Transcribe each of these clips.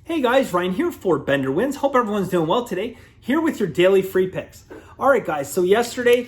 Hey guys, Ryan here for Bender Wins. Hope everyone's doing well today. Here with your daily free picks. All right, guys. So yesterday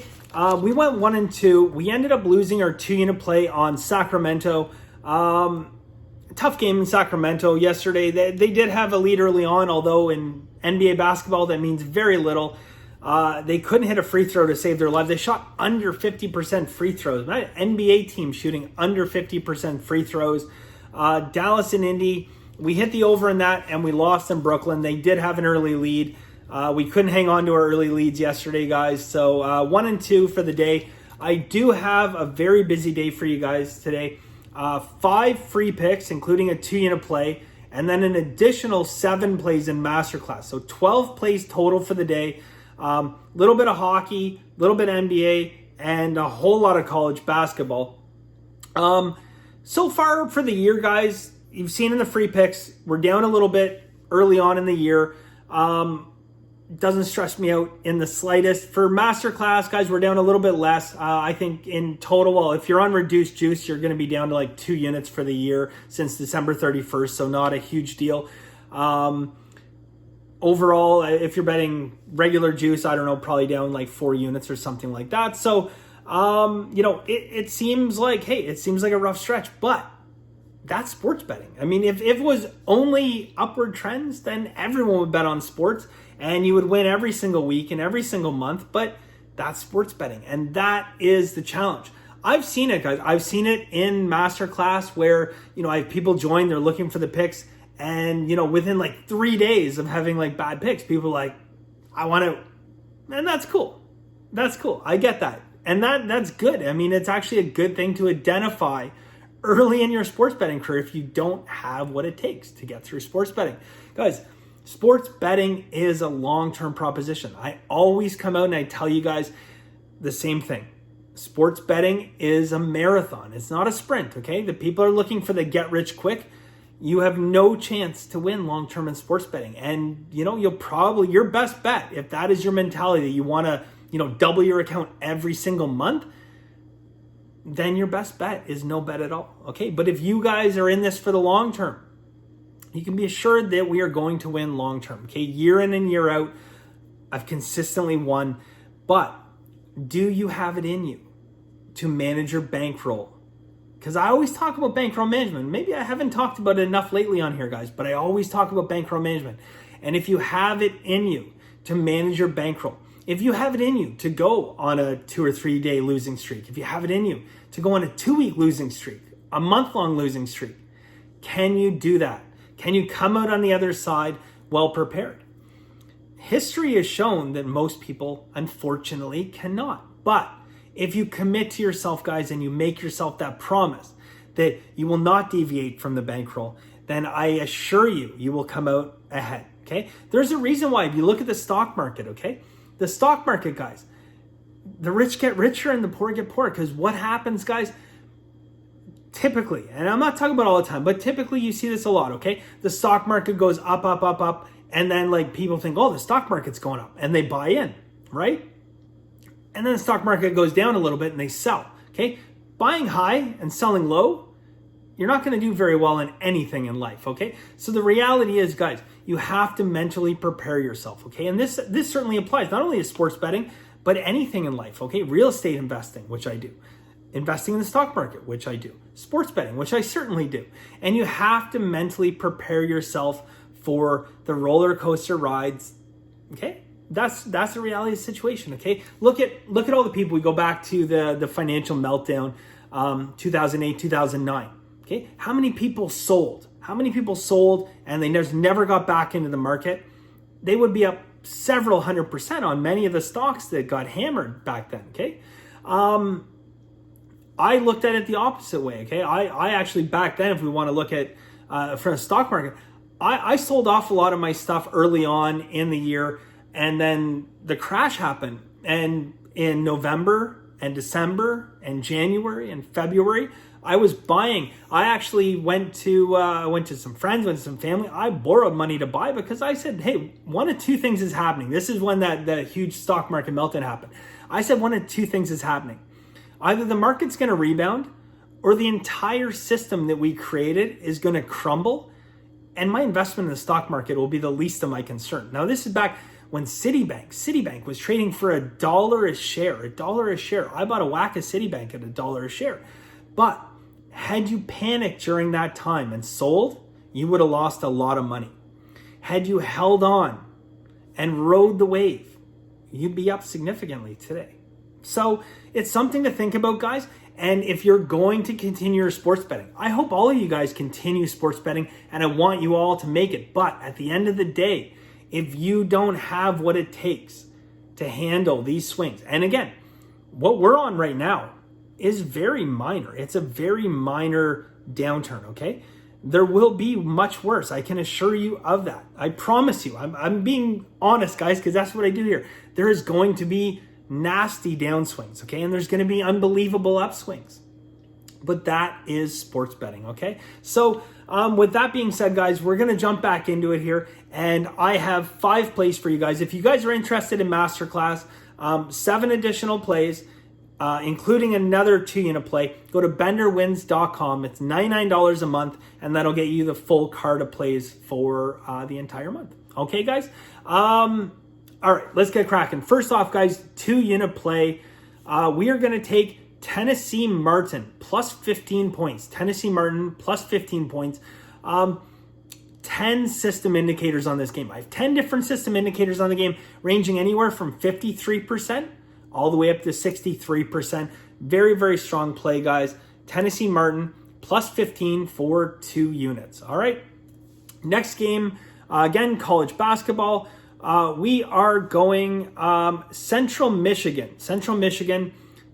we went 1-2. We ended up losing our 2-unit play on Sacramento. Tough game in Sacramento yesterday. They did have a lead early on, although in NBA basketball that means very little. They couldn't hit a free throw to save their lives. They shot under 50% free throws. Not an NBA team shooting under 50% free throws. Dallas and Indy. We hit the over in that, and we lost in Brooklyn. They did have an early lead. We couldn't hang on to our early leads yesterday, guys. So 1-2 for the day. I do have a very busy day for you guys today. 5 free picks, including a 2-unit play, and then an additional 7 plays in Masterclass. So 12 plays total for the day. Little bit of hockey, little bit of NBA, and a whole lot of college basketball. So far for the year, guys, you've seen in the free picks, we're down a little bit early on in the year. Doesn't stress me out in the slightest. For Masterclass, guys, we're down a little bit less. I think in total, well, if you're on reduced juice, you're going to be down to like 2 units for the year since December 31st, so not a huge deal. Overall, if you're betting regular juice, I don't know, probably down like 4 units or something like that. So, it seems like, hey, it seems like a rough stretch, but that's sports betting. I mean, if it was only upward trends, then everyone would bet on sports and you would win every single week and every single month, but that's sports betting. And that is the challenge. I've seen it, guys. I've seen it in Masterclass where, I have people join, they're looking for the picks, and, within like 3 days of having like bad picks, people are like, I want to, and that's cool. That's cool. I get that. And that's good. I mean, it's actually a good thing to identify early in your sports betting career if you don't have what it takes to get through sports betting. Guys, sports betting is a long-term proposition. I always come out and I tell you guys the same thing. Sports betting is a marathon. It's not a sprint, okay? The people are looking for the get rich quick. You have no chance to win long-term in sports betting. And, you'll probably, your best bet, if that is your mentality, that you want to, double your account every single month, then your best bet is no bet at all, okay? But if you guys are in this for the long term, you can be assured that we are going to win long term, okay? Year in and year out, I've consistently won. But do you have it in you to manage your bankroll? Because I always talk about bankroll management. Maybe I haven't talked about it enough lately on here, guys, but I always talk about bankroll management. And if you have it in you to manage your bankroll, if you have it in you to go on a 2 or 3 day losing streak, if you have it in you to go on a 2-week losing streak, a month-long losing streak, can you do that? Can you come out on the other side well prepared? History has shown that most people, unfortunately, cannot. But if you commit to yourself, guys, and you make yourself that promise that you will not deviate from the bankroll, then I assure you, you will come out ahead, okay? There's a reason why. If you look at the stock market, okay? The stock market, guys, the rich get richer and the poor get poorer. Because what happens, guys, typically, and I'm not talking about all the time, but typically you see this a lot, okay? The stock market goes up, up, up, up, and then like people think, oh, the stock market's going up, and they buy in, right? And then the stock market goes down a little bit and they sell, okay? Buying high and selling low, you're not going to do very well in anything in life, okay? So the reality is, guys, you have to mentally prepare yourself, okay? And this certainly applies not only to sports betting, but anything in life, okay? Real estate investing, which I do. Investing in the stock market, which I do. Sports betting, which I certainly do. And you have to mentally prepare yourself for the roller coaster rides, okay? That's the reality of the situation, okay? Look at all the people. We go back to the financial meltdown, 2008, 2009. Okay, how many people sold? How many people sold and they just never got back into the market? They would be up several 100% on many of the stocks that got hammered back then, okay? I looked at it the opposite way, okay? I actually, back then, if we want to look at from the stock market, I sold off a lot of my stuff early on in the year, and then the crash happened. And in November and December and January and February, I was buying. I actually went to some friends, went to some family. I borrowed money to buy because I said, hey, one of two things is happening. This is when that huge stock market meltdown happened. I said one of two things is happening. Either the market's going to rebound or the entire system that we created is going to crumble And my investment in the stock market will be the least of my concern. Now, this is back when Citibank was trading for $1 a share, $1 a share. I bought a whack of Citibank at $1 a share. But had you panicked during that time and sold, you would have lost a lot of money. Had you held on and rode the wave, you'd be up significantly today. So it's something to think about, guys. And if you're going to continue your sports betting, I hope all of you guys continue sports betting, and I want you all to make it. But at the end of the day, if you don't have what it takes to handle these swings, and again, what we're on right now is very minor. It's a very minor downturn, okay? There will be much worse. I can assure you of that. I promise you. I'm being honest, guys, because that's what I do here. There is going to be nasty downswings, okay? And there's going to be unbelievable upswings. But that is sports betting, okay? So with that being said, guys, we're going to jump back into it here. And I have 5 plays for you guys. If you guys are interested in Masterclass, 7 additional plays, including another 2-unit play, go to bettorwins.com. It's $99 a month, and that'll get you the full card of plays for the entire month. Okay, guys? All right, let's get cracking. First off, guys, 2-unit play. We are going to take Tennessee Martin plus 15 points. Tennessee Martin plus 15 points. 10 system indicators on this game. I have 10 different system indicators on the game, ranging anywhere from 53% all the way up to 63%. Very, very strong play, guys. Tennessee Martin plus 15 for 2 units. All right. Next game, again, college basketball. We are going Central Michigan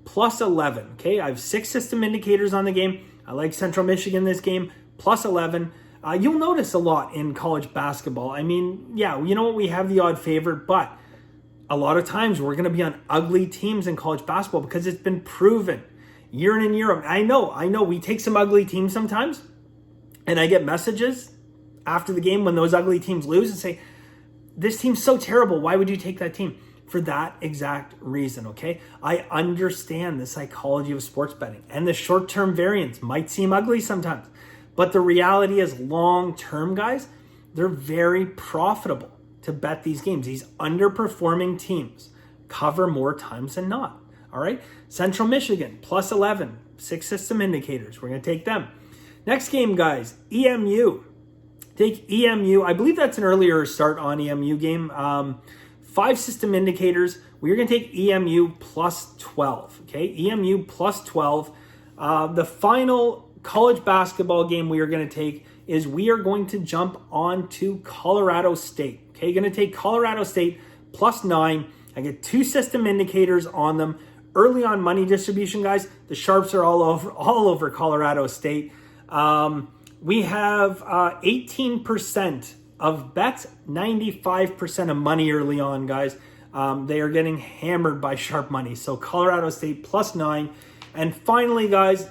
plus 11. Okay, I have 6 system indicators on the game. I like Central Michigan this game plus 11. You'll notice a lot in college basketball. I mean, yeah, you know what? We have the odd favorite, but a lot of times we're going to be on ugly teams in college basketball because it's been proven year in and year out. I know we take some ugly teams sometimes, and I get messages after the game when those ugly teams lose and say, this team's so terrible. Why would you take that team? For that exact reason, okay? I understand the psychology of sports betting, and the short-term variance might seem ugly sometimes, but the reality is long-term, guys, they're very profitable to bet these games. These underperforming teams cover more times than not, all right? Central Michigan, plus 11, 6 system indicators. We're going to take them. Next game, guys, EMU. Take EMU. I believe that's an earlier start on EMU game. 5 system indicators. We're going to take EMU plus 12. Okay, EMU plus 12. The final college basketball game we are going to take is we are going to jump on to Colorado State. Okay, going to take Colorado State plus 9. I get 2 system indicators on them. Early on money distribution, guys, the sharps are all over Colorado State. We have 18% of bets, 95% of money early on, guys. They are getting hammered by sharp money. So Colorado State plus 9. And finally, guys,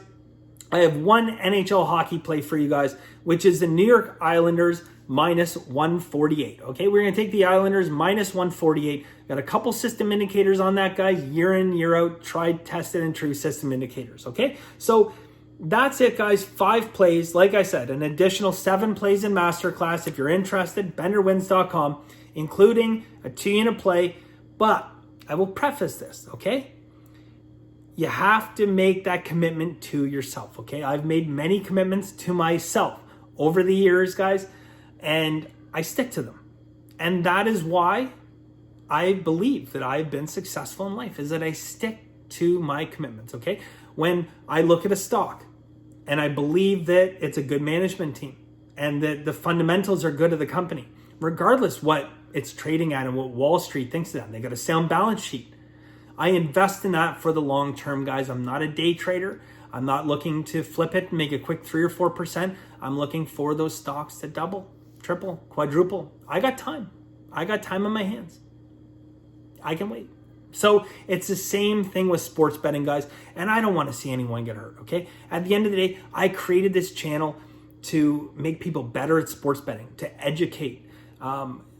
I have 1 NHL hockey play for you guys, which is the New York Islanders minus 148. Okay, we're going to take the Islanders minus 148. Got a couple system indicators on that, guys. Year in, year out, tried, tested, and true system indicators. Okay, so that's it, guys. 5 plays. Like I said, an additional 7 plays in Masterclass. If you're interested, bettorwins.com, including a 2-unit play. But I will preface this, okay? You have to make that commitment to yourself, okay? I've made many commitments to myself over the years, guys, and I stick to them. And that is why I believe that I've been successful in life, is that I stick to my commitments, okay? When I look at a stock and I believe that it's a good management team and that the fundamentals are good of the company, regardless what it's trading at and what Wall Street thinks of that, they got a sound balance sheet. I invest in that for the long term, guys. I'm not a day trader. I'm not looking to flip it and make a quick 3 or 4%. I'm looking for those stocks to double, triple, quadruple. I got time. I got time on my hands. I can wait. So it's the same thing with sports betting, guys. And I don't want to see anyone get hurt, okay? At the end of the day, I created this channel to make people better at sports betting, to educate,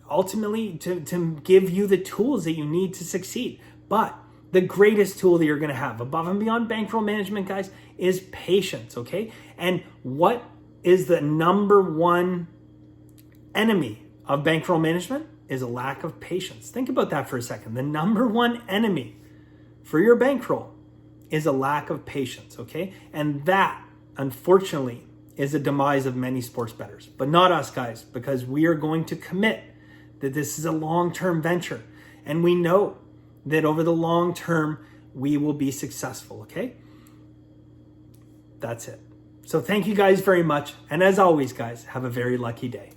ultimately to give you the tools that you need to succeed. But the greatest tool that you're going to have above and beyond bankroll management, guys, is patience, okay? And what is the number one enemy of bankroll management is a lack of patience. Think about that for a second. The number one enemy for your bankroll is a lack of patience, okay? And that, unfortunately, is the demise of many sports bettors, but not us, guys, because we are going to commit that this is a long-term venture, and we know that over the long term, we will be successful, okay? That's it. So thank you guys very much, and as always, guys, have a very lucky day.